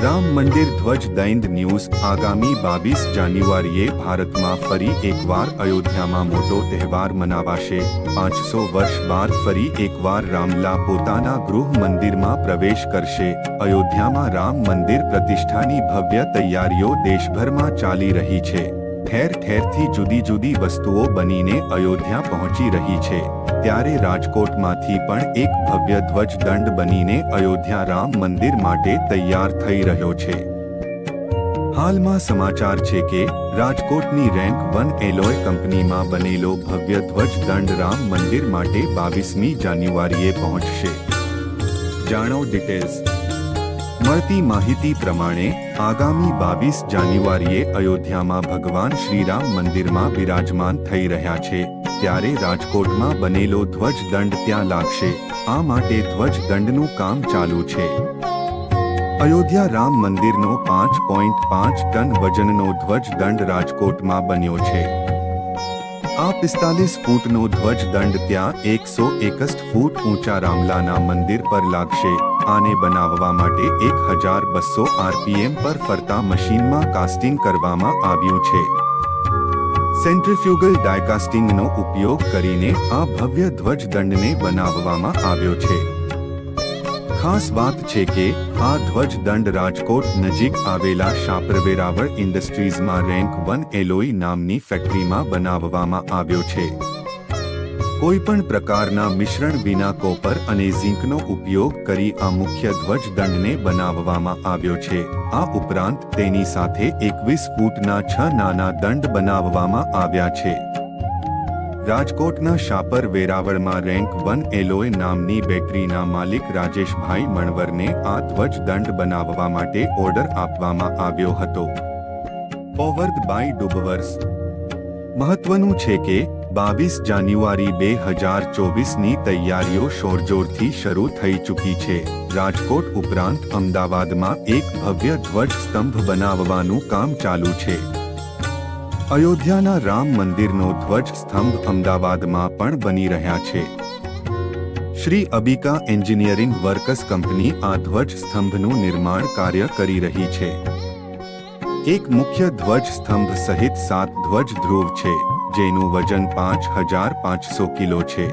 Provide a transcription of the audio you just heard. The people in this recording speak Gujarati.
રામ મંદિર ધ્વજ દૈંદ ન્યૂઝ આગામી 22 જાન્યુઆરીએ ભારતમાં ફરી એકવાર અયોધ્યામાં મોટો તહેવાર મનાવાશે। 500 વર્ષ બાદ ફરી એકવાર રામલા પોતાના ગૃહ મંદિરમાં પ્રવેશ કરશે। અયોધ્યામાં રામ મંદિર પ્રતિષ્ઠાની ભવ્ય તૈયારીઓ દેશભરમાં ચાલી રહી છે। ઠેર ઠેરથી જુદી જુદી વસ્તુઓ બનીને અયોધ્યા પહોંચી રહી છે। ત્યારે રાજકોટમાંથી પણ એક ભવ્ય ધ્વજ દંડ બનીને અયોધ્યા રામ મંદિર માટે તૈયાર થઈ રહ્યો છે। હાલમાં સમાચાર છે કે રાજકોટની રેન્ક 1 એલોય કંપનીમાં બનેલો ભવ્ય ધ્વજ દંડ રામ મંદિર માટે 22મી જાન્યુઆરીએ પહોંચશે। જાણો ડિટેલ્સ। મળતી માહિતી પ્રમાણે આગામી 22 જાન્યુઆરીએ અયોધ્યામાં ભગવાન શ્રીરામ મંદિરમાં બિરાજમાન થઈ રહ્યા છે। ત્યારે રાજકોટમાં બનેલો ધ્વજ દંડ ત્યાં લાગશે। આ માટે ધ્વજ દંડનું કામ ચાલુ છે। અયોધ્યા રામ મંદિરનો 5.5 ટન વજનનો ધ્વજ દંડ રાજકોટમાં બન્યો છે। આ 45 ફૂટનો ધ્વજ દંડ ત્યાં 161 ફૂટ ઊંચા રામલાના મંદિર પર લાગશે। આને બનાવવા માટે 1200 આરપીએમ પર ફરતા મશીનમાં કાસ્ટિંગ કરવામાં આવ્યું છે। સેન્ટ્રીફ્યુગલ ડાયકાસ્ટિંગનો ઉપયોગ કરીને આ ભવ્ય ધ્વજ દંડને બનાવવામાં આવ્યો છે। ખાસ વાત છે કે આ ધ્વજ દંડ રાજકોટ નજીક આવેલા શાપર-વેરાવળ ઇન્ડસ્ટ્રીઝમાં રેન્ક 1 એલોય નામની ફેક્ટરીમાં બનાવવામાં આવ્યો છે। કોઈપણ પ્રકારના મિશ્રણ વિના કોપર અને ઝીંકનો ઉપયોગ કરી આ મુખ્ય ધ્વજ દંડને બનાવવામાં આવ્યો છે। આ ઉપરાંત તેની સાથે 21 ફૂટના 6 નાના દંડ બનાવવામાં આવ્યા છે। રાજકોટના શાપર વેરાવળમાં રેન્ક 1 એલોય નામની બેટરીના માલિક રાજેશભાઈ મણવરને આ ધ્વજ દંડ બનાવવા માટે ઓર્ડર આપવામાં આવ્યો હતો। પોવર્ડ બાય ડુબવર્સ। મહત્વનું છે કે 22 જાન્યુઆરી 2024ની તૈયારીઓ શોરજોરથી શરૂ થઈ ચૂકી છે। રાજકોટ ઉપરાંત અમદાવાદમાં એક ભવ્ય ધ્વજ સ્તંભ બનાવવાનું કામ ચાલુ છે। અયોધ્યાના રામ મંદિરનો ધ્વજ સ્તંભ અમદાવાદમાં પણ બની રહ્યા છે। શ્રી અબિકા એન્જિનિયરિંગ વર્કસ કંપની આ ધ્વજ સ્તંભનું નિર્માણ કાર્ય કરી રહી છે। એક મુખ્ય ધ્વજ સ્તંભ સહિત 7 ધ્વજ ધ્રુવ છે, જેનું વજન 5500 કિલો છે।